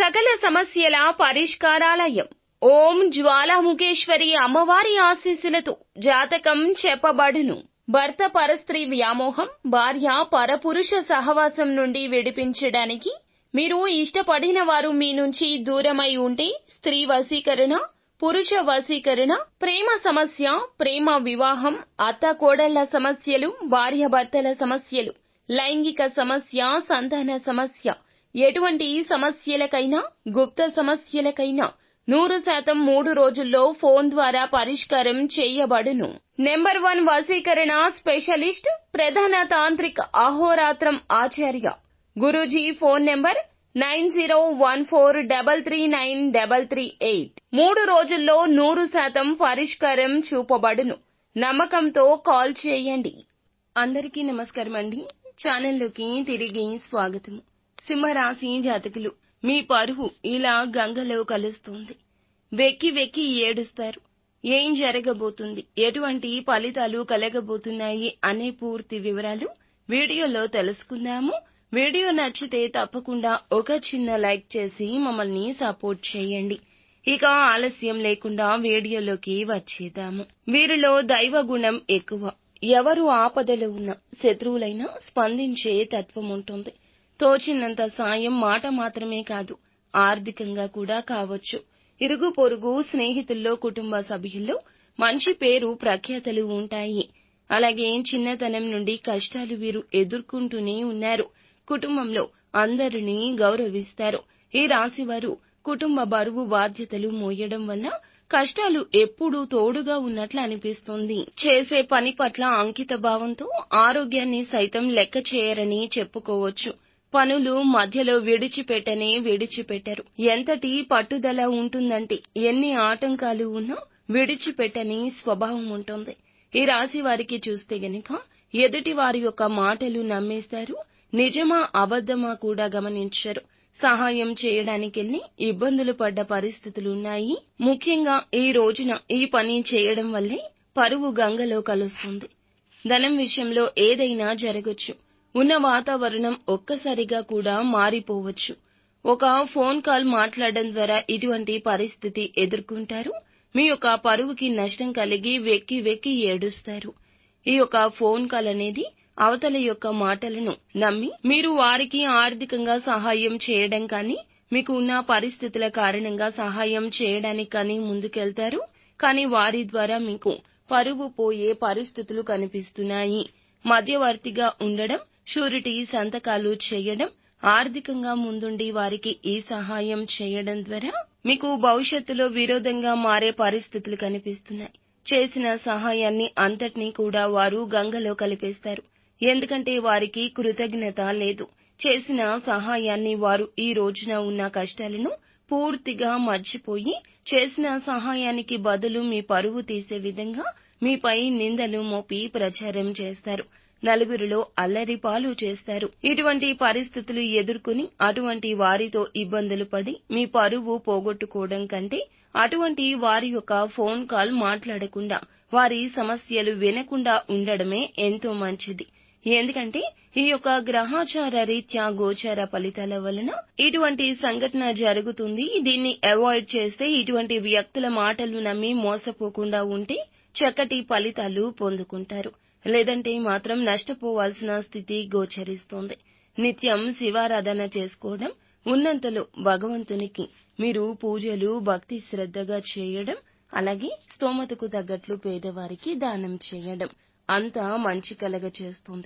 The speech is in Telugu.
సకల సమస్యల పరిష్కారాలయం. ఓం జ్వాలాముఖేశ్వరి అమ్మవారి ఆశీస్సులతో జాతకం చెప్పబడును. భర్త పరస్త్రీ వ్యామోహం, భార్య పరపురుష సహవాసం నుండి విడిపించడానికి మీరు ఇష్టపడిన వారు మీ నుంచి దూరమై ఉంటే స్త్రీ వశీకరణ, పురుష వశీకరణ, ప్రేమ సమస్య, ప్రేమ వివాహం, అత్త కోడళ్ల సమస్యలు, భార్యాభర్తల సమస్యలు, లైంగిక సమస్య, సంతాన సమస్య, ఎటువంటి సమస్యలకైనా గుప్త సమస్యలకైనా 100% 3 రోజుల్లో ఫోన్ ద్వారా పరిష్కారం చేయబడును. నెంబర్ 1 వశీకరణ స్పెషలిస్ట్, ప్రధాన తాంత్రిక అహోరాత్రం ఆచార్య గురూజీ. Phone number 9014339338. 3 రోజుల్లో 100% పరిష్కారం చూపబడును. నమ్మకంతో కాల్ చేయండి. అందరికీ నమస్కారం అండి. ఛానల్లోకి తిరిగి స్వాగతం. సింహరాశి జాతకులు, మీ పరువు ఇలా గంగలో కలుస్తుంది. వెక్కి వెక్కి ఏడుస్తారు. ఏం జరగబోతుంది, ఎటువంటి ఫలితాలు కలగబోతున్నాయి అనే పూర్తి వివరాలు వీడియోలో తెలుసుకుందాము. వీడియో నచ్చితే తప్పకుండా ఒక చిన్న లైక్ చేసి మమ్మల్ని సపోర్ట్ చేయండి. ఇక ఆలస్యం లేకుండా వీడియోలోకి వచ్చేద్దాము. వీరిలో దైవ గుణం ఎక్కువ. ఎవరు ఆపదలో ఉన్న శత్రువులైనా స్పందించే తత్వం ఉంటుంది. తోచినంత సాయం మాట మాత్రమే కాదు, ఆర్థికంగా కూడా కావచ్చు. ఇరుగు పొరుగు, స్నేహితుల్లో, కుటుంబ సభ్యుల్లో మంచి పేరు ప్రఖ్యాతలు ఉంటాయి. అలాగే చిన్నతనం నుండి కష్టాలు వీరు ఎదుర్కొంటూనే ఉన్నారు. కుటుంబంలో అందరినీ గౌరవిస్తారు. ఈ రాశివారు కుటుంబ బరువు బాధ్యతలు మోయడం వల్ల కష్టాలు ఎప్పుడూ తోడుగా ఉన్నట్లు అనిపిస్తుంది. చేసే పని పట్ల అంకిత భావంతో ఆరోగ్యాన్ని సైతం లెక్క చేయరని చెప్పుకోవచ్చు. పనులు మధ్యలో విడిచిపెట్టరు. ఎంతటి పట్టుదల ఉంటుందంటే ఎన్ని ఆటంకాలు ఉన్నా విడిచిపెట్టని స్వభావం ఉంటుంది. ఈ రాశి వారికి చూస్తే గనక ఎదుటి వారి యొక్క మాటలు నమ్మేస్తారు. నిజమా అబద్ధమా కూడా గమనించరు. సహాయం చేయడానికెళ్ళి ఇబ్బందులు పడ్డ పరిస్థితులున్నాయి. ముఖ్యంగా ఈ రోజున ఈ పని చేయడం వల్లే పరువు గంగలో కలుస్తుంది. ధనం విషయంలో ఏదైనా జరగొచ్చు. ఉన్న వాతావరణం ఒక్కసారిగా కూడా మారిపోవచ్చు. ఒక ఫోన్ కాల్ మాట్లాడడం ద్వారా ఇటువంటి పరిస్థితి ఎదుర్కొంటారు. మీ యొక్క పరువుకి నష్టం కలిగి వెక్కి వెక్కి ఏడుస్తారు. ఈ యొక్క ఫోన్ కాల్ అనేది అవతల యొక్క మాటలను నమ్మి మీరు వారికి ఆర్థికంగా సహాయం చేయడం కానీ, మీకు ఉన్న పరిస్థితుల కారణంగా సహాయం చేయడానికి కానీ ముందుకెళ్తారు. కానీ వారి ద్వారా మీకు పరువు పోయే పరిస్థితులు కనిపిస్తున్నాయి. మధ్యవర్తిగా ఉండడం, షూరిటీ సంతకాలు చేయడం, ఆర్థికంగా ముందుండి వారికి ఈ సహాయం చేయడం ద్వారా మీకు భవిష్యత్తులో విరోధంగా మారే పరిస్థితులు కనిపిస్తున్నాయి. చేసిన సహాయాన్ని అంతటినీ కూడా వారు గంగలో కలిపేస్తారు. ఎందుకంటే వారికి కృతజ్ఞత లేదు. చేసిన సహాయాన్ని వారు ఈ రోజున ఉన్న కష్టాలను పూర్తిగా మర్చిపోయి చేసిన సహాయానికి బదులు మీ పరువు తీసే విధంగా మీపై నిందలు మోపి ప్రచారం చేస్తారు. నలుగురిలో అల్లరి పాలు చేస్తారు. ఇటువంటి పరిస్థితులు ఎదుర్కొని అటువంటి వారితో ఇబ్బందులు పడి మీ పరువు పోగొట్టుకోవడం కంటే అటువంటి వారి యొక్క ఫోన్ కాల్ మాట్లాడకుండా వారి సమస్యలు వినకుండా ఉండడమే ఎంతో మంచిది. ఎందుకంటే ఈ యొక్క గ్రహాచార రీత్యా గోచార ఫలితాల వలన ఇటువంటి సంఘటన జరుగుతుంది. దీన్ని అవాయిడ్ చేస్తే, ఇటువంటి వ్యక్తుల మాటలు నమ్మి మోసపోకుండా ఉంటే చక్కటి ఫలితాలు పొందుకుంటారు. లేదంటే మాత్రం నష్టపోవాల్సిన స్థితి గోచరిస్తోంది. నిత్యం శివారాధన చేసుకోవడం, ఉన్నంతలో భగవంతునికి మీరు పూజలు భక్తి శ్రద్ధగా చేయడం, అలాగే స్తోమతకు తగ్గట్లు పేదవారికి దానం చేయడం అంతా మంచి కలగ చేస్తుంది.